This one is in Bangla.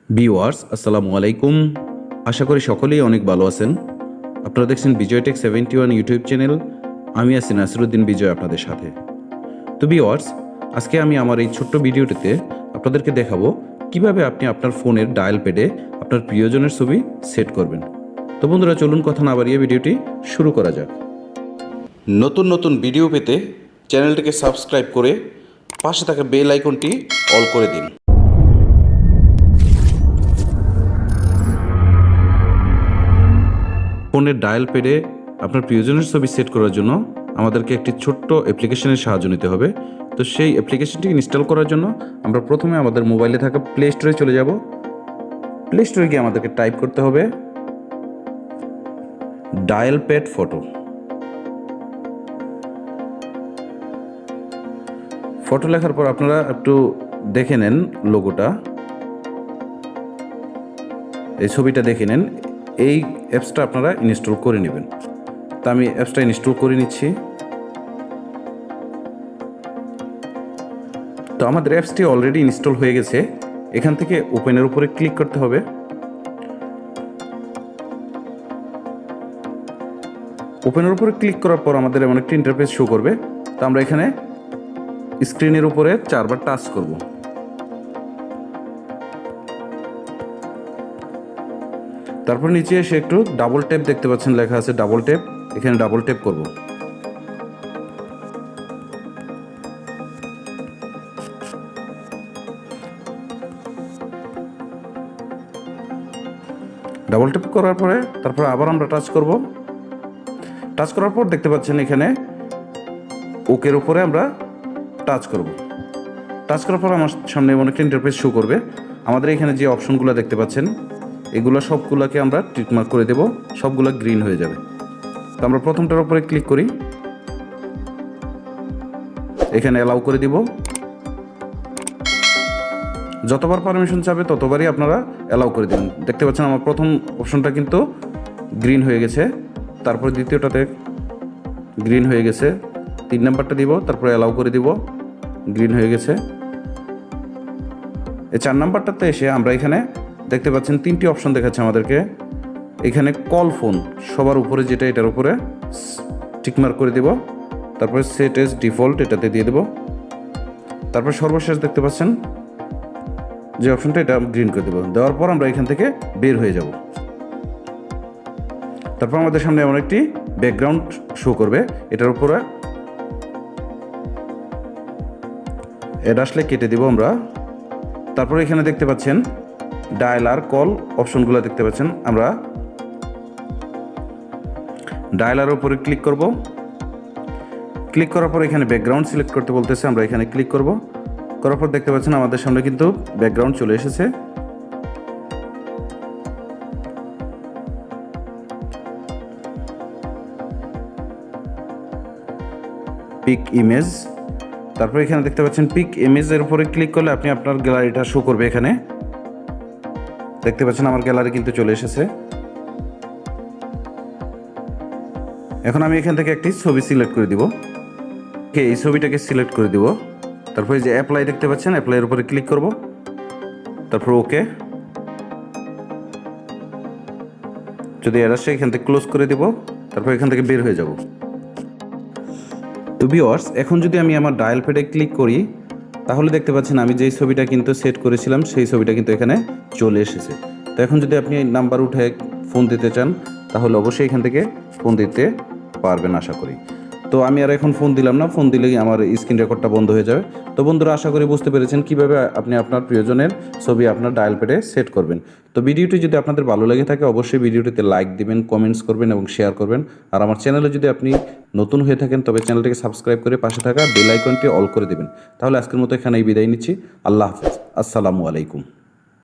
ভিউয়ার্স আসসালামু আলাইকুম। আশা করি সকলেই অনেক ভালো আছেন। আপনারা দেখছেন বিজয় টেক 71 ইউটিউব চ্যানেল। আমি আছি নাসির উদ্দিন বিজয় আপনাদের সাথে। তো ভিউয়ার্স, আজকে আমি আমার এই ছোট্ট ভিডিওটিতে আপনাদেরকে দেখাবো কিভাবে আপনি আপনার ফোনের ডায়াল প্যাডে আপনার প্রিয়জনের ছবি সেট করবেন। তো বন্ধুরা, চলুন কথা না বাড়িয়ে ভিডিওটি শুরু করা যাক। নতুন নতুন ভিডিও পেতে চ্যানেলটিকে সাবস্ক্রাইব করে পাশে থাকা বেল আইকনটি অল করে দিন। ফোনের ডায়াল প্যাডে আপনার প্রিয়জনের ছবি সেট করার জন্য আমাদেরকে একটি ছোট্ট অ্যাপ্লিকেশনের সাহায্য নিতে হবে। তো সেই অ্যাপ্লিকেশনটি ইনস্টল করার জন্য আমরা প্রথমে আমাদের মোবাইলে থাকা প্লে স্টোরে চলে যাব। প্লে স্টোরে গিয়ে আমাদেরকে টাইপ করতে হবে ডায়াল প্যাড ফটো। ফটো লেখার পর আপনারা একটু দেখে নেন লোগোটা, এই ছবিটা দেখে নেন। এই অ্যাপসটা আপনারা ইনস্টল করে নেবেন। তো আমি অ্যাপসটা ইনস্টল করে নিচ্ছি। তো আমাদের অ্যাপসটি অলরেডি ইনস্টল হয়ে গেছে। এখান থেকে ওপেনের উপরে ক্লিক করতে হবে। ওপেনের উপরে ক্লিক করার পর আমাদের এমন একটি ইন্টারফেস শো করবে। তো আমরা এখানে স্ক্রিনের উপরে 4 বার টাচ করব। তারপর নিচে এসে একটু ডাবল ট্যাপ দেখতে পাচ্ছেন, লেখা আছে ডাবল ট্যাপ। এখানে ডাবল ট্যাপ করব। ডাবল ট্যাপ করার পরে তারপর আবার আমরা টাচ করব। টাচ করার পর দেখতে পাচ্ছেন এখানে ওকের উপরে আমরা টাচ করব। টাচ করার পর আমার সামনে এমন একটা ইন্টারফেস শো করবে। আমাদের এখানে যে অপশনগুলো দেখতে পাচ্ছেন এগুলো সবগুলোকে আমরা টিক মার্ক করে দেব, সবগুলো গ্রিন হয়ে যাবে। তো আমরা প্রথমটার উপরে ক্লিক করি, এখানে অ্যালাউ করে দিব। যতবার পারমিশন চাবে ততবারই আপনারা অ্যালাউ করে দেবেন। দেখতে পাচ্ছেন আমার প্রথম অপশনটা কিন্তু গ্রিন হয়ে গেছে, তারপর দ্বিতীয়টাতে গ্রিন হয়ে গেছে। 3 নাম্বারটা দিব, তারপরে অ্যালাউ করে দিব, গ্রিন হয়ে গেছে। এই 4 নাম্বারটাতে এসে আমরা এখানে দেখতে পাচ্ছেন 3টি অপশন দেখাচ্ছে আমাদেরকে। এখানে কল ফোন সবার উপরে যেটা, এটার উপরে টিকমার্ক করে দেব। তারপরে সেট এজ ডিফল্ট এটাতে দিয়ে দেব। তারপর সর্বশেষ দেখতে পাচ্ছেন যে অপশনটা, এটা গ্রিন করে দেব। দেওয়ার পর আমরা এখান থেকে বের হয়ে যাব। তারপর আমাদের সামনে এমন একটি ব্যাকগ্রাউন্ড শো করবে। এটার উপরে এটা আসলে কেটে দিব আমরা। তারপর এখানে দেখতে পাচ্ছেন ডায়াল আর কল অপশনগুলো দেখতে পাচ্ছেন। আমরা ডায়ালার উপরে ক্লিক করব। ক্লিক করার পর এখানে ব্যাকগ্রাউন্ড সিলেক্ট করতে বলতেছে, আমরা এখানে ক্লিক করব। করার পর দেখতে পাচ্ছেন আমাদের সামনে কিন্তু ব্যাকগ্রাউন্ড চলে এসেছে। পিক ইমেজ, তারপর এখানে দেখতে পাচ্ছেন পিক ইমেজের উপরে ক্লিক করলে আপনি আপনার গ্যালারিটা শো করবে। এখানে দেখতে পাচ্ছেন আমার গ্যালারি কিন্তু চলে এসেছে। এখন আমি এখান থেকে একটি ছবি সিলেক্ট করে দিব। এই ছবিটাকে সিলেক্ট করে দিব। তারপরে যে অ্যাপ্লাই দেখতে পাচ্ছেন, অ্যাপ্লাইয়ের উপরে ক্লিক করব। তারপর ওকে, যদি এর আসে এখান থেকে ক্লোজ করে দিব। তারপর এখান থেকে বের হয়ে যাব। তো ভিউয়ার্স, এখন যদি আমি আমার ডায়াল প্যাডে ক্লিক করি তাহলে দেখতে পাচ্ছেন আমি যেই ছবিটা কিন্তু সেট করেছিলাম সেই ছবিটা কিন্তু এখানে চলে এসেছে। তো এখন যদি আপনি নাম্বার উঠে ফোন দিতে চান তাহলে অবশ্যই এখান থেকে ফোন দিতে পারবেন আশা করি। তো আমি আর এখন ফোন দিলাম না, ফোন দিলেই আমার স্ক্রিন রেকর্ডটা বন্ধ হয়ে যাবে। তো বন্ধুরা, আশা করি বুঝতে পেরেছেন কীভাবে আপনি আপনার প্রিয়জনের ছবি আপনার ডায়াল প্যাডে সেট করবেন। তো ভিডিওটি যদি আপনাদের ভালো লেগে থাকে অবশ্যই ভিডিওটিতে লাইক দিবেন, কমেন্টস করবেন এবং শেয়ার করবেন। আর আমার চ্যানেলে যদি আপনি নতুন হয়ে থাকেন তবে চ্যানেলটিকে সাবস্ক্রাইব করে পাশে থাকা বেল আইকনটি অল করে দেবেন। তাহলে আজকের মতো এখানেই বিদায় নিচ্ছি। আল্লাহ হাফেজ, আসসালামু আলাইকুম।